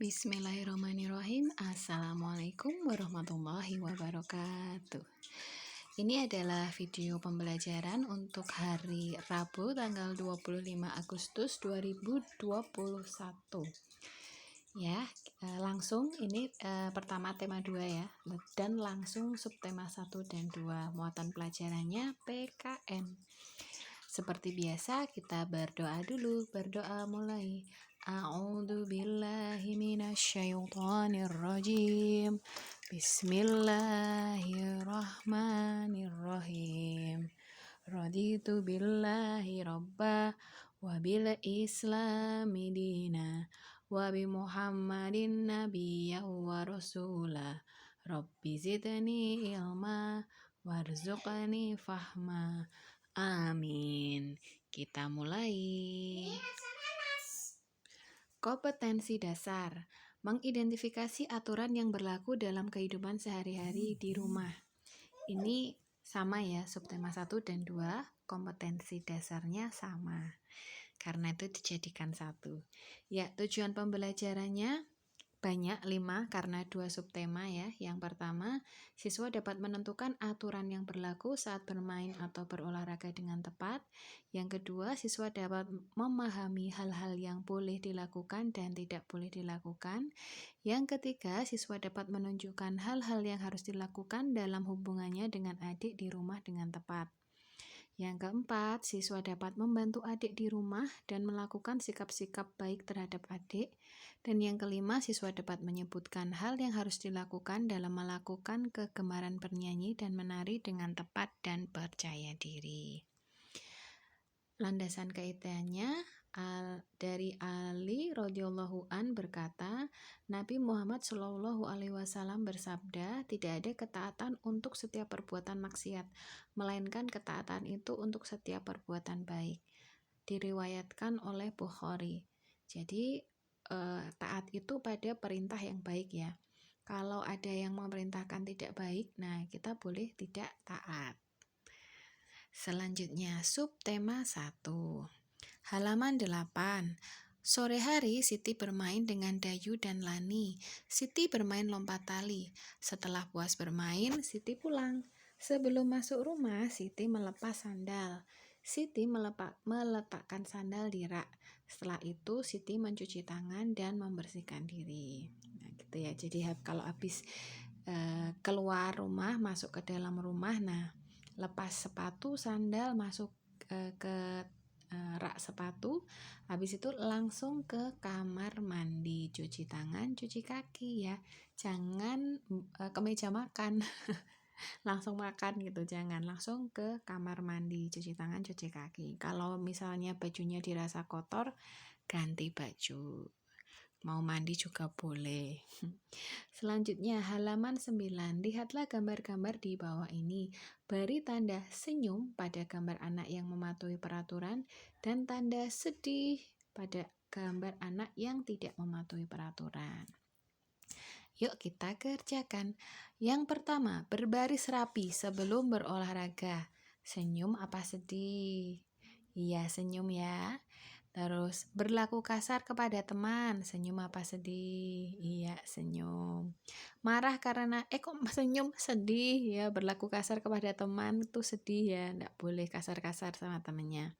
Bismillahirrahmanirrahim. Assalamualaikum warahmatullahi wabarakatuh. Ini adalah video pembelajaran untuk hari Rabu tanggal 25 Agustus 2021. Ya, langsung ini pertama tema 2 ya, dan langsung subtema 1 dan 2. Muatan pelajarannya PKN. Seperti biasa kita berdoa dulu. Berdoa mulai. A'udzu billahi minasyaitonir rajim. Bismillahirrahmanirrahim. Raditu billahi rabba wa bil islami dina wa bi Muhammadin nabiyya wa rasula. Rabbi zidni ilma warzuqni fahma. Amin. Kita mulai. Kompetensi dasar. Mengidentifikasi aturan yang berlaku dalam kehidupan sehari-hari di rumah. Ini sama ya, subtema 1 dan 2, kompetensi dasarnya sama. Karena itu dijadikan satu. Ya, tujuan pembelajarannya banyak 5 karena 2 subtema ya. Yang pertama, siswa dapat menentukan aturan yang berlaku saat bermain atau berolahraga dengan tepat. Yang kedua, siswa dapat memahami hal-hal yang boleh dilakukan dan tidak boleh dilakukan. Yang ketiga, siswa dapat menunjukkan hal-hal yang harus dilakukan dalam hubungannya dengan adik di rumah dengan tepat. Yang keempat, siswa dapat membantu adik di rumah dan melakukan sikap-sikap baik terhadap adik. Dan yang kelima, siswa dapat menyebutkan hal yang harus dilakukan dalam melakukan kegemaran bernyanyi dan menari dengan tepat dan percaya diri. Landasan kaitannya dari Ali radhiyallahu an berkata, Nabi Muhammad Shallallahu alaihi wasallam bersabda, tidak ada ketaatan untuk setiap perbuatan maksiat, melainkan ketaatan itu untuk setiap perbuatan baik. Diriwayatkan oleh Bukhari. Jadi taat itu pada perintah yang baik ya. Kalau ada yang memerintahkan tidak baik, nah kita boleh tidak taat. Selanjutnya subtema 1. Halaman 8. Sore hari Siti bermain dengan Dayu dan Lani. Siti bermain lompat tali. Setelah puas bermain, Siti pulang. Sebelum masuk rumah, Siti melepas sandal. Siti meletakkan sandal di rak. Setelah itu Siti mencuci tangan dan membersihkan diri. Nah, gitu ya. Jadi kalau habis keluar rumah, masuk ke dalam rumah, nah lepas sepatu, sandal, masuk ke rak sepatu, habis itu langsung ke kamar mandi, cuci tangan, cuci kaki ya, jangan ke meja makan langsung makan gitu, jangan, langsung ke kamar mandi, cuci tangan, cuci kaki. Kalau misalnya bajunya dirasa kotor, ganti baju, mau mandi juga boleh. Selanjutnya halaman 9. Lihatlah gambar-gambar di bawah ini. Beri tanda senyum pada gambar anak yang mematuhi peraturan dan tanda sedih pada gambar anak yang tidak mematuhi peraturan. Yuk kita kerjakan. Yang pertama, berbaris rapi sebelum berolahraga. Senyum apa sedih? Iya, senyum ya. Terus berlaku kasar kepada teman, senyum apa sedih? Iya, senyum. Marah karena kok senyum, sedih ya. Berlaku kasar kepada teman itu sedih ya, enggak boleh kasar-kasar sama temannya.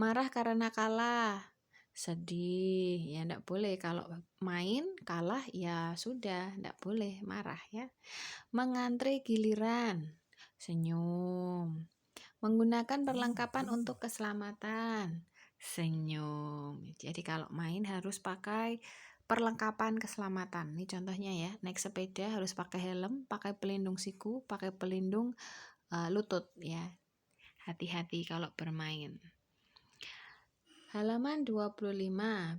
Marah karena kalah, sedih ya, enggak boleh. Kalau main kalah ya sudah, enggak boleh marah ya. Mengantre giliran, senyum. Menggunakan perlengkapan untuk keselamatan, senyum. Jadi kalau main harus pakai perlengkapan keselamatan. Ini contohnya ya, naik sepeda harus pakai helm, pakai pelindung siku, pakai pelindung lutut ya. Hati-hati kalau bermain. Halaman 25.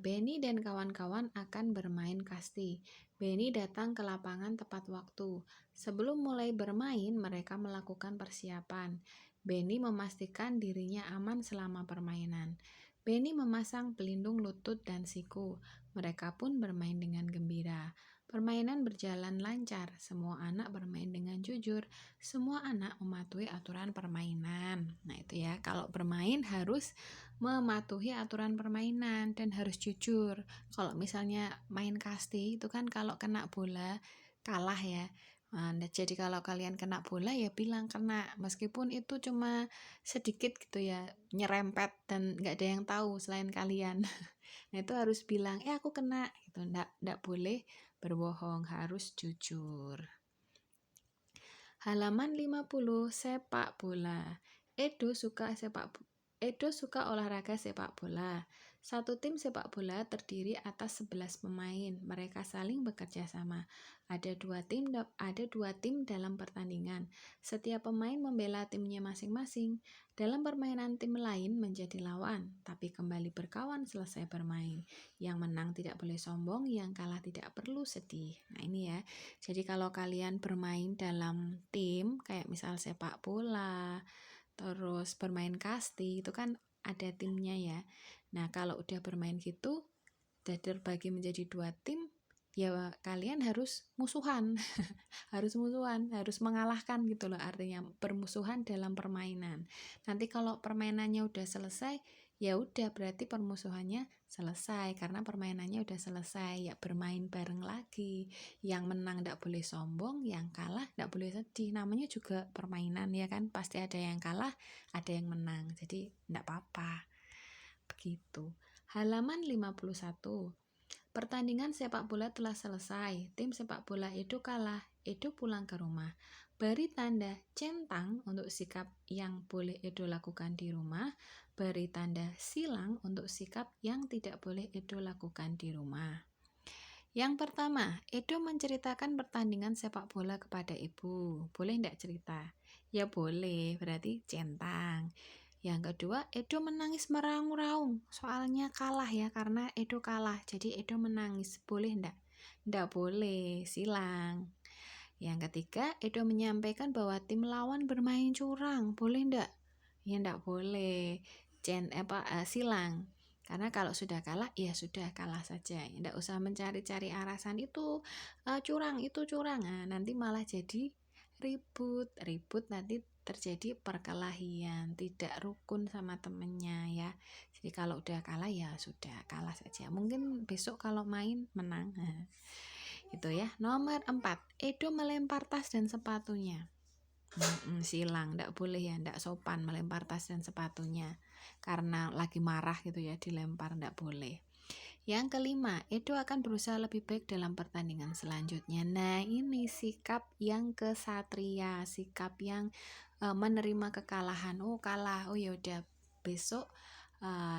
Benny dan kawan-kawan akan bermain kasti. Benny datang ke lapangan tepat waktu. Sebelum mulai bermain, mereka melakukan persiapan. Benny memastikan dirinya aman selama permainan. Benny memasang pelindung lutut dan siku. Mereka pun bermain dengan gembira. Permainan berjalan lancar. Semua anak bermain dengan jujur. Semua anak mematuhi aturan permainan. Nah itu ya, kalau bermain harus mematuhi aturan permainan dan harus jujur. Kalau misalnya main kasti itu kan kalau kena bola kalah ya. Nah, jadi kalau kalian kena bola ya bilang kena, meskipun itu cuma sedikit gitu ya, nyerempet dan nggak ada yang tahu selain kalian. Nah itu harus bilang, aku kena gitu. Nggak boleh berbohong, harus jujur. Halaman 50, sepak bola. Edo suka olahraga sepak bola. Satu tim sepak bola terdiri atas 11 pemain. Mereka saling bekerja sama. Ada dua tim dalam pertandingan. Setiap pemain membela timnya masing-masing. Dalam permainan tim lain menjadi lawan, tapi kembali berkawan selesai bermain. Yang menang tidak boleh sombong, yang kalah tidak perlu sedih. Nah ini ya. Jadi kalau kalian bermain dalam tim, kayak misal sepak bola, terus bermain kasti, itu kan ada timnya ya. Nah kalau udah bermain gitu, udah terbagi menjadi dua tim, ya kalian harus musuhan, harus mengalahkan gitu loh, artinya permusuhan dalam permainan. Nanti kalau permainannya udah selesai, ya udah berarti permusuhannya selesai karena permainannya udah selesai, ya bermain bareng lagi. Yang menang tidak boleh sombong, yang kalah tidak boleh sedih. Namanya juga permainan ya kan, pasti ada yang kalah, ada yang menang. Jadi tidak apa-apa. Begitu. Halaman 51. Pertandingan sepak bola telah selesai. Tim sepak bola Edo kalah. Edo pulang ke rumah. Beri tanda centang untuk sikap yang boleh Edo lakukan di rumah. Beri tanda silang untuk sikap yang tidak boleh Edo lakukan di rumah. Yang pertama, Edo menceritakan pertandingan sepak bola kepada ibu. Boleh tidak cerita? Ya boleh, berarti centang. Yang kedua, Edo menangis meraung-raung. Soalnya kalah ya, karena Edo kalah. Jadi Edo menangis. Boleh enggak? Enggak boleh, silang. Yang ketiga, Edo menyampaikan bahwa tim lawan bermain curang. Boleh enggak? Ya enggak boleh. Silang. Karena kalau sudah kalah, ya sudah kalah saja. Enggak usah mencari-cari alasan itu curang, itu curang. Nah, nanti malah jadi ribut nanti terjadi perkelahian, tidak rukun sama temennya ya. Jadi kalau udah kalah ya sudah kalah saja. Mungkin besok kalau main menang. Nah, itu ya. Nomor 4, Edo melempar tas dan sepatunya. Silang, enggak boleh ya, enggak sopan melempar tas dan sepatunya. Karena lagi marah gitu ya, dilempar enggak boleh. Yang kelima, Edo akan berusaha lebih baik dalam pertandingan selanjutnya. Nah, ini sikap yang kesatria, sikap yang menerima kekalahan. Oh, kalah. Oh, ya udah besok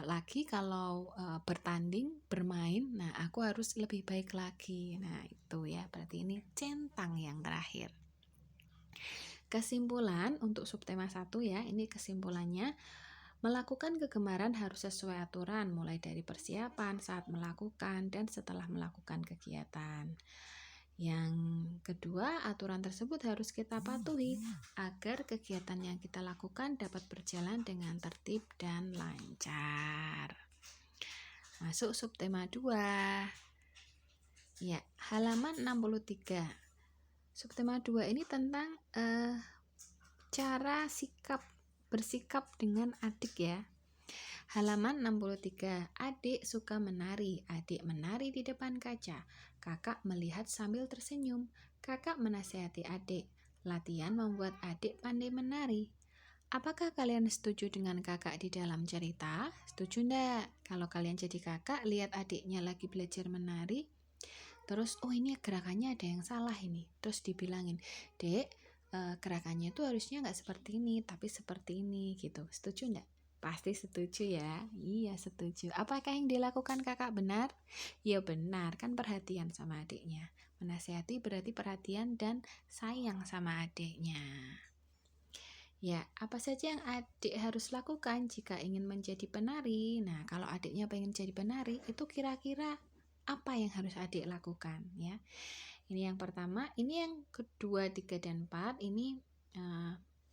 lagi kalau bertanding, bermain, nah aku harus lebih baik lagi. Nah, itu ya, berarti ini centang yang terakhir. Kesimpulan untuk subtema 1 ya, ini kesimpulannya. Melakukan kegemaran harus sesuai aturan, mulai dari persiapan, saat melakukan, dan setelah melakukan kegiatan. Yang kedua, aturan tersebut harus kita patuhi agar kegiatan yang kita lakukan dapat berjalan dengan tertib dan lancar. Masuk subtema 2. Ya, halaman 63. Subtema 2 ini tentang cara bersikap dengan adik ya. Halaman 63. Adik suka menari. Adik menari di depan kaca. Kakak melihat sambil tersenyum. Kakak menasihati adik. Latihan membuat adik pandai menari. Apakah kalian setuju dengan kakak di dalam cerita? Setuju enggak? Kalau kalian jadi kakak, lihat adiknya lagi belajar menari, terus ini gerakannya ada yang salah ini, terus dibilangin, Dek, gerakannya itu harusnya nggak seperti ini tapi seperti ini gitu. Setuju enggak? Pasti setuju ya. Iya setuju. Apakah yang dilakukan kakak benar? Ya benar, kan perhatian sama adiknya. Menasihati berarti perhatian dan sayang sama adiknya. Ya, apa saja yang adik harus lakukan jika ingin menjadi penari? Nah, kalau adiknya pengen jadi penari, itu kira-kira apa yang harus adik lakukan ya? Ini yang pertama. Ini yang kedua, 3, dan 4 ini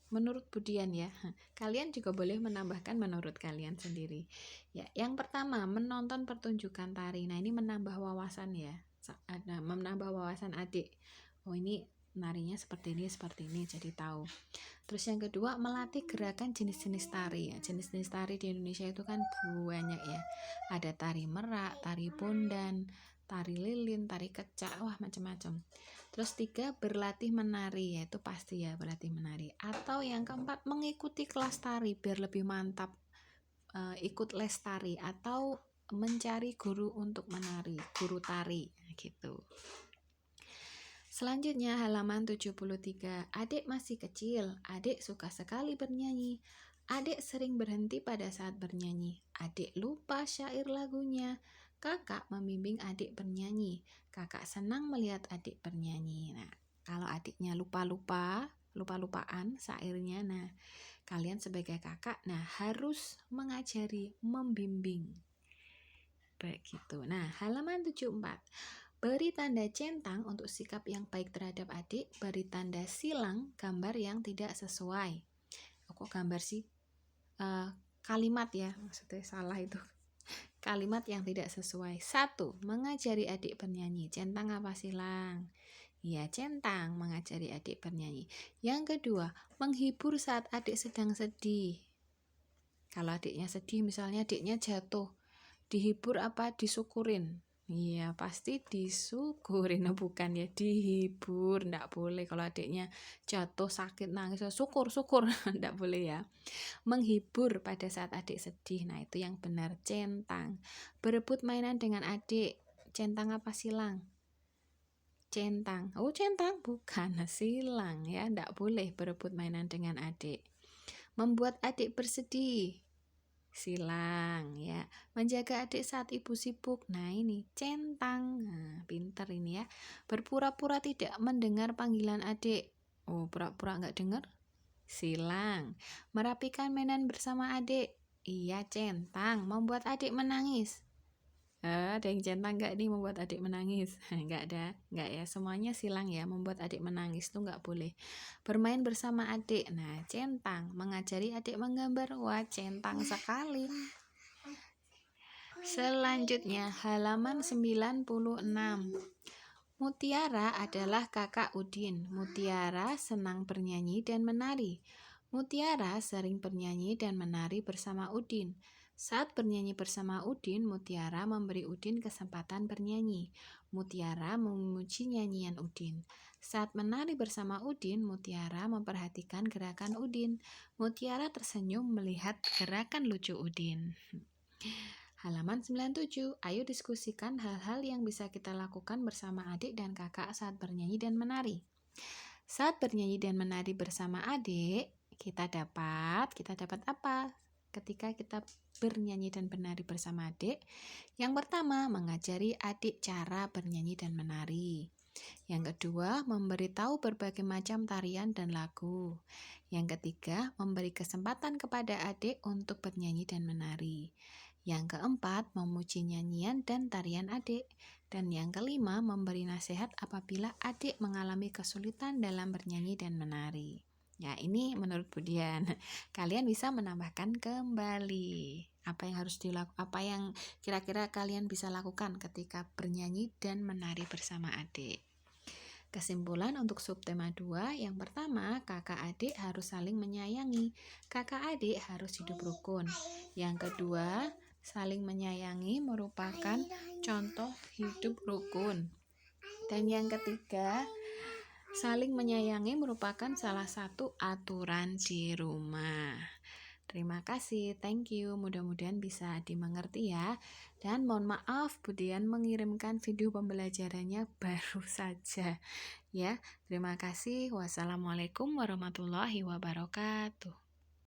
menurut Budian ya. Kalian juga boleh menambahkan menurut kalian sendiri. Ya, yang pertama, menonton pertunjukan tari. Nah, ini menambah wawasan ya. Menambah wawasan adik. Oh, ini narinya seperti ini, jadi tahu. Terus yang kedua, melatih gerakan jenis-jenis tari. Jenis-jenis tari di Indonesia itu kan banyak ya. Ada tari merak, tari bondan, tari lilin, tari kecak, wah macam-macam. Terus 3, berlatih menari, yaitu pasti ya berlatih menari. Atau yang keempat, mengikuti kelas tari biar lebih mantap, ikut les tari atau mencari guru untuk menari, guru tari gitu. Selanjutnya halaman 73. Adik masih kecil, adik suka sekali bernyanyi. Adik sering berhenti pada saat bernyanyi. Adik lupa syair lagunya. Kakak membimbing adik bernyanyi. Kakak senang melihat adik bernyanyi. Nah, kalau adiknya lupa-lupaan syairnya, nah kalian sebagai kakak harus mengajari, membimbing. Begitu. Nah, halaman 74. Beri tanda centang untuk sikap yang baik terhadap adik. Beri tanda silang gambar yang tidak sesuai. Kok gambar sih? Kalimat ya, maksudnya salah itu. Kalimat yang tidak sesuai. 1. Mengajari adik bernyanyi. Centang apa silang? Ya, centang, mengajari adik bernyanyi. Yang kedua, menghibur saat adik sedang sedih. Kalau adiknya sedih, misalnya adiknya jatuh, dihibur apa disyukurin? Iya, pasti disyukurin, bukan ya dihibur. Nggak boleh kalau adiknya jatuh sakit nangis, syukur nggak boleh ya. Menghibur pada saat adik sedih, nah itu yang benar, centang. Berebut mainan dengan adik, centang apa silang? Centang. Oh, centang, bukan silang ya, nggak boleh berebut mainan dengan adik. Membuat adik bersedih, silang ya. Menjaga adik saat ibu sibuk, nah ini centang. Nah, pinter ini ya. Berpura-pura tidak mendengar panggilan adik, oh pura-pura nggak dengar, silang. Merapikan mainan bersama adik, iya centang. Membuat adik menangis, ada yang centang nggak nih membuat adik menangis? Nggak ada, nggak ya, semuanya silang ya. Membuat adik menangis tuh nggak boleh. Bermain bersama adik, nah centang. Mengajari adik menggambar, wah centang sekali. Selanjutnya halaman 96. Mutiara adalah kakak Udin. Mutiara senang bernyanyi dan menari. Mutiara sering bernyanyi dan menari bersama Udin. Saat bernyanyi bersama Udin, Mutiara memberi Udin kesempatan bernyanyi. Mutiara memuji nyanyian Udin. Saat menari bersama Udin, Mutiara memperhatikan gerakan Udin. Mutiara tersenyum melihat gerakan lucu Udin. Halaman 97. Ayo diskusikan hal-hal yang bisa kita lakukan bersama adik dan kakak saat bernyanyi dan menari. Saat bernyanyi dan menari bersama adik, kita dapat apa? Ketika kita bernyanyi dan menari bersama adik, yang pertama, mengajari adik cara bernyanyi dan menari. Yang kedua, memberitahu berbagai macam tarian dan lagu. Yang ketiga, memberi kesempatan kepada adik untuk bernyanyi dan menari. Yang keempat, memuji nyanyian dan tarian adik. Dan yang kelima, memberi nasihat apabila adik mengalami kesulitan dalam bernyanyi dan menari. Ya, ini menurut Budian. Kalian bisa menambahkan kembali apa yang kira-kira kalian bisa lakukan ketika bernyanyi dan menari bersama adik. Kesimpulan untuk subtema 2, yang pertama, kakak adik harus saling menyayangi. Kakak adik harus hidup rukun. Yang kedua, saling menyayangi merupakan contoh hidup rukun. Dan yang ketiga, saling menyayangi merupakan salah satu aturan di rumah. Terima kasih, thank you. Mudah-mudahan bisa dimengerti ya. Dan mohon maaf, Budian mengirimkan video pembelajarannya baru saja. Ya, terima kasih. Wassalamualaikum warahmatullahi wabarakatuh.